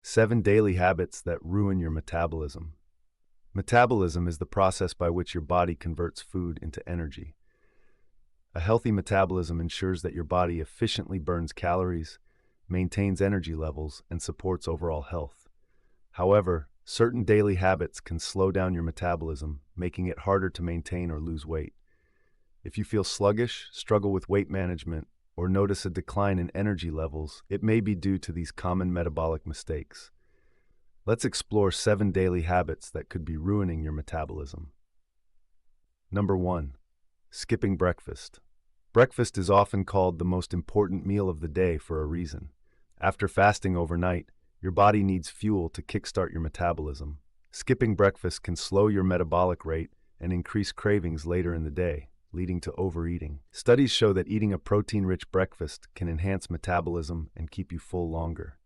7 daily habits that ruin your metabolism. Metabolism is the process by which your body converts food into energy. A healthy metabolism ensures that your body efficiently burns calories, maintains energy levels, and supports overall health. However, certain daily habits can slow down your metabolism, making it harder to maintain or lose weight. If you feel sluggish, struggle with weight management, or notice a decline in energy levels, it may be due to these common metabolic mistakes. Let's explore 7 daily habits that could be ruining your metabolism. Number 1. Skipping breakfast. Breakfast is often called the most important meal of the day for a reason. After fasting overnight, your body needs fuel to kickstart your metabolism. Skipping breakfast can slow your metabolic rate and increase cravings later in the day, leading to overeating. Studies show that eating a protein-rich breakfast can enhance metabolism and keep you full longer.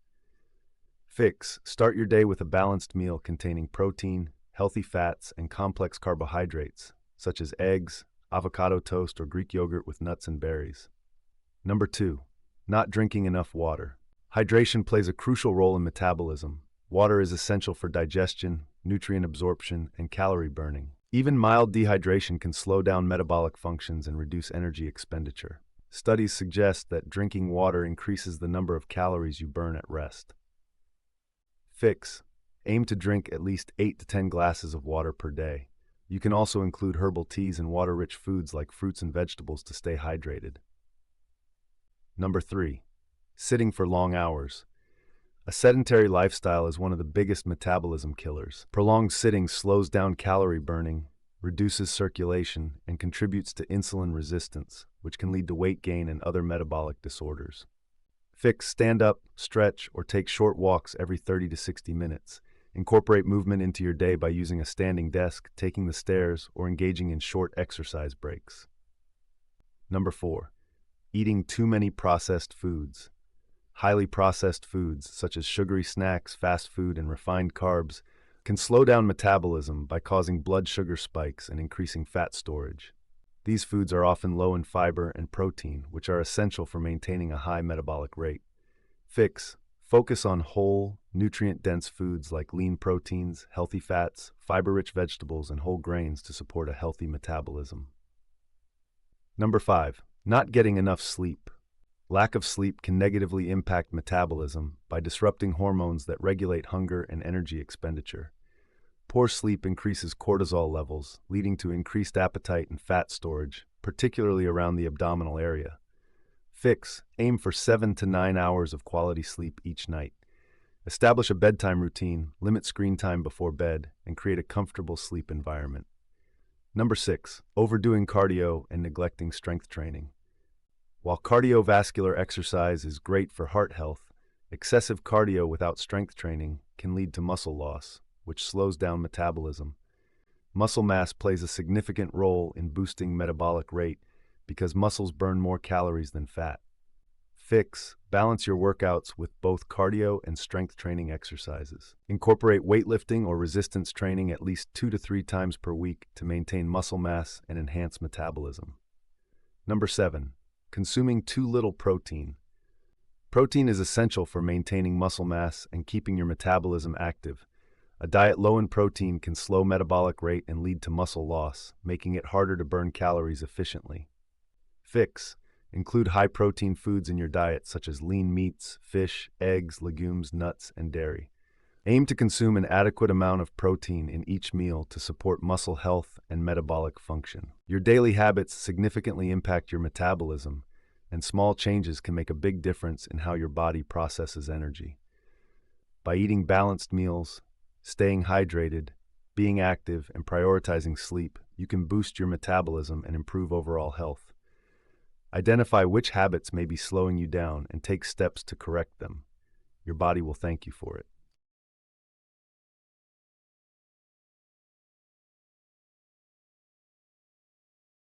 Fix. Start your day with a balanced meal containing protein, healthy fats, and complex carbohydrates, such as eggs, avocado toast, or Greek yogurt with nuts and berries. Number 2. Not drinking enough water. Hydration plays a crucial role in metabolism. Water is essential for digestion, nutrient absorption, and calorie burning. Even mild dehydration can slow down metabolic functions and reduce energy expenditure. Studies suggest that drinking water increases the number of calories you burn at rest. Fix. Aim to drink at least 8 to 10 glasses of water per day. You can also include herbal teas and water-rich foods like fruits and vegetables to stay hydrated. Number 3. Sitting for long hours. A sedentary lifestyle is one of the biggest metabolism killers. Prolonged sitting slows down calorie burning, reduces circulation, and contributes to insulin resistance, which can lead to weight gain and other metabolic disorders. Fix. Stand up, stretch, or take short walks every 30 to 60 minutes. Incorporate movement into your day by using a standing desk, taking the stairs, or engaging in short exercise breaks. Number 4. Eating too many processed foods. Highly processed foods, such as sugary snacks, fast food, and refined carbs, can slow down metabolism by causing blood sugar spikes and increasing fat storage. These foods are often low in fiber and protein, which are essential for maintaining a high metabolic rate. Fix. Focus on whole, nutrient-dense foods like lean proteins, healthy fats, fiber-rich vegetables, and whole grains to support a healthy metabolism. Number 5. Not getting enough sleep. Lack of sleep can negatively impact metabolism by disrupting hormones that regulate hunger and energy expenditure. Poor sleep increases cortisol levels, leading to increased appetite and fat storage, particularly around the abdominal area. Fix. Aim for 7 to 9 hours of quality sleep each night. Establish a bedtime routine, limit screen time before bed, and create a comfortable sleep environment. Number 6. Overdoing cardio and neglecting strength training. While cardiovascular exercise is great for heart health, excessive cardio without strength training can lead to muscle loss, which slows down metabolism. Muscle mass plays a significant role in boosting metabolic rate because muscles burn more calories than fat. Fix. Balance your workouts with both cardio and strength training exercises. Incorporate weightlifting or resistance training at least 2 to 3 times per week to maintain muscle mass and enhance metabolism. Number 7. Consuming too little protein. Protein is essential for maintaining muscle mass and keeping your metabolism active. A diet low in protein can slow metabolic rate and lead to muscle loss, making it harder to burn calories efficiently. Fix. Include high-protein foods in your diet such as lean meats, fish, eggs, legumes, nuts, and dairy. Aim to consume an adequate amount of protein in each meal to support muscle health and metabolic function. Your daily habits significantly impact your metabolism, and small changes can make a big difference in how your body processes energy. By eating balanced meals, staying hydrated, being active, and prioritizing sleep, you can boost your metabolism and improve overall health. Identify which habits may be slowing you down and take steps to correct them. Your body will thank you for it.